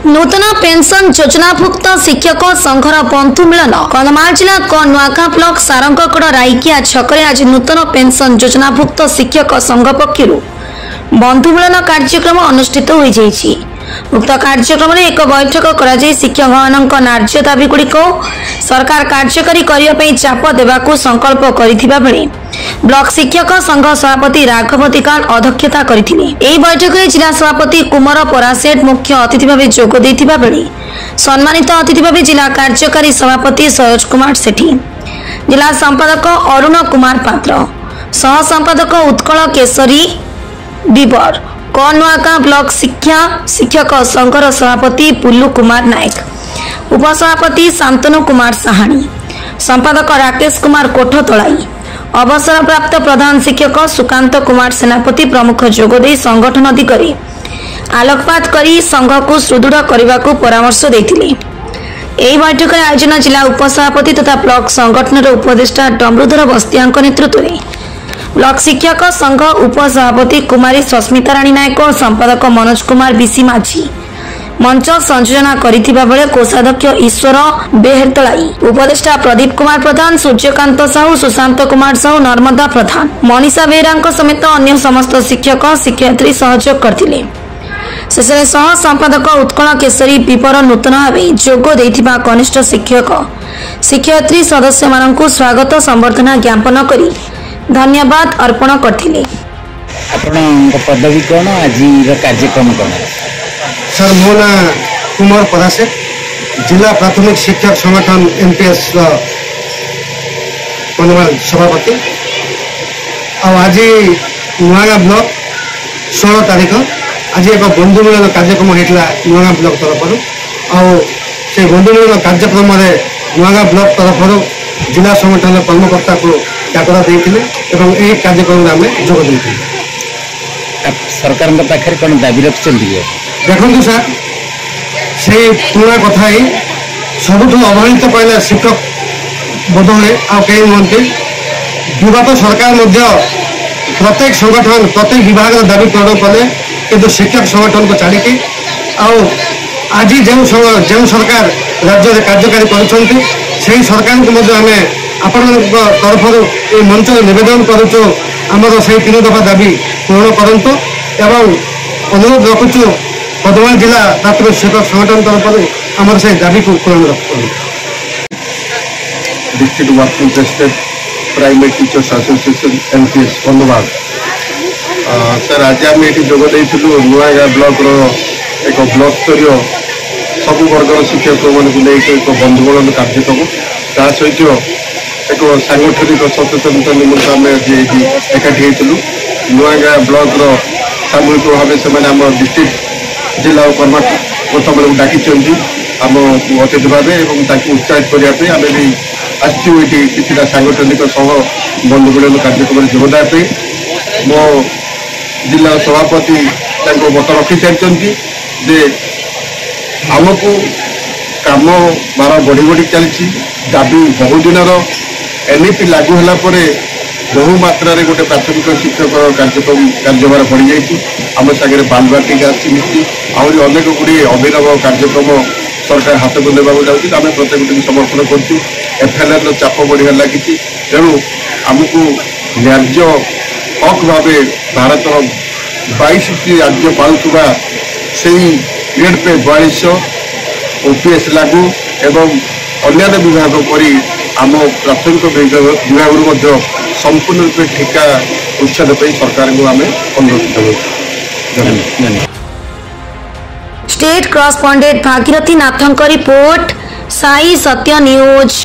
नूतन pension योजनाभुक्त शिक्षक संघर बंधु मिलन कंधमाल जिला नुआगां ब्लॉक सारंगगढ़ राइकिया छकरे आज नूतन पेंशन योजनाभुक्त शिक्षक संघ पक्षर बंधु मिलन कार्यक्रम अनुष्ठित हो जाइछि। उक्त कार्यक्रम में एक बैठक कर शिक्षक न्याय्य दाबी गुड़िक सरकार कार्यकारी करने चाप देवाकू संकल्प करिथिबा बेले ब्लॉक शिक्षक संघ सभापति राघव दिगाल अध्यक्षता करथिले। एही बैठक में जिला सभापति कुमार परासेठ मुख्य अतिथि भाव जोग देथिबा बेले सम्मानित अतिथि भाव जिला कार्यकारी सभापति सरोज कुमार सेठी, जिला संपादक अरुण कुमार पात्र, सह संपादक उत्कल केशरी बीबर, नुआगां ब्लॉक शिक्षक संघर सभापति पुल्लू कुमार नायक, उपसभापति शांतनु कुमार साहानी, संपादक राकेश कुमार कोठतलाई, अवसर प्राप्त प्रधान शिक्षक सुकांत कुमार सेनापति प्रमुख जोगदे संगठन दिगरे आलोकपात करी संघ को सुदृढ़ करने को परामर्श देथिले। एही बैठक आयोजन जिला उपसभापति तथा ब्लॉक संगठन उपदेष्टा डमरुधर बस्तियांक नेतृत्व में ब्लॉक शिक्षक संघ उपसभापति कुमारी सस्मिता राणी नायक और संपादक मनोज कुमार बिसी माझी मंच संयोजना करिथिबा बेले कोषाध्यक्ष ईश्वर बेहेरतलाई, उपदेष्टा प्रदीप कुमार प्रधान, सूर्यकांत साहू, सुशांत कुमार साहू, नर्मदा प्रधान, मनीषा बेहेरा समेत अन्य समस्त शिक्षक शिक्षयित्री सहयोग करथिले। शेषे सह संपादक उत्कल केशरी बीपर नूतन भाव जोग देथिबा कनिष्ठ शिक्षक शिक्षयित्री सदस्य मानकु स्वागत संबर्धना ज्ञापन करी धन्यवाद अर्पण करथिले। आपनक पदवी कोन आज कार्यक्रम कोन? सर मो ना कुमार परासेठ, जिला प्राथमिक शिक्षक संगठन एमपीएस कंधमाल सभापति। आज नुआगां ब्लॉक 16 तारीख आज एक बंधु मिलन कार्यक्रम होता नुआगां ब्लॉक तरफ से बंधु मिलन कार्यक्रम नुआगां ब्लॉक तरफ जिला संगठन कर्मकर्ता को डाकरा देते कार्यक्रम आम जोग देते। सरकार पाखे कौन दाबी रखते देखो सर से पुरा कथा ही सबुठ अवहेलित पाइला शिक्षक बदले आई नुहति विगत सरकार प्रत्येक संगठन प्रत्येक विभाग दाबी पूरण कले कि शिक्षक संगठन को छाड़ी आज जो सरकार राज्य में कार्यकारी कर सरकार को आम आपण तरफ ये मंच निवेदन करुचु आमर से 3 दफा दाबी पूरण करंतु एवं अनुरोध रखुचु कंधमाल जिला प्राथमिक शिक्षक संगठन तरफ आमर से दाबी को पूर्ण रखु। District working president primary teachers association MPS Kandhamal. Sir आज आम ये जोग देलु नुआगां ब्लॉक एक ब्लॉक स्तरीय सबु वर्गर शिक्षक मान एक बंधुमिलन कार्यक्रम ता सहित एक सांगठनिक सचेतनता निमित्त आम एकाठी होलु। नुआगां ब्लॉक सामूहिक भाव से आम डिस्ट्रिक्ट जिला कर्मकर्ता मान डाकी आम अतिथि भाव उत्साहित करने आम भी आसुटी कि सांगठनिक सह बंधु मिलन कार्यक्रम जोगदान मो जिला सभापति मत रखी सारी जे आमको काम बार बढ़ी बढ़ी चलती दाबी बहु दिन एनईपी लागू है बहु मात्रा गोटे प्राथमिक शिक्षक कार्यक्रम कार्यभार बढ़ी जाइए। आम सागर बालबाटिका मिली आहरी अनेक गुड़े अभिनव कार्यक्रम सरकार हाथ को देवा जाऊँगी आम प्रत्येक समर्थन करूँ। एफएलआर चाप बढ़िया लगी तेणु आमको न्याय्य हक भाव भारत 22 राज्य पालुवा से ग्रेड पे 4200 ओपीएस लागू एवं अन्य विभाग पर आम प्राथमिक विभाग संपूर्ण रूप ठिका उच्छेद सरकार को आम अनुरोध करूँ। स्टेट क्रॉसपॉन्डेंट भागीरथी नाथंक रिपोर्ट साई सत्य न्यूज।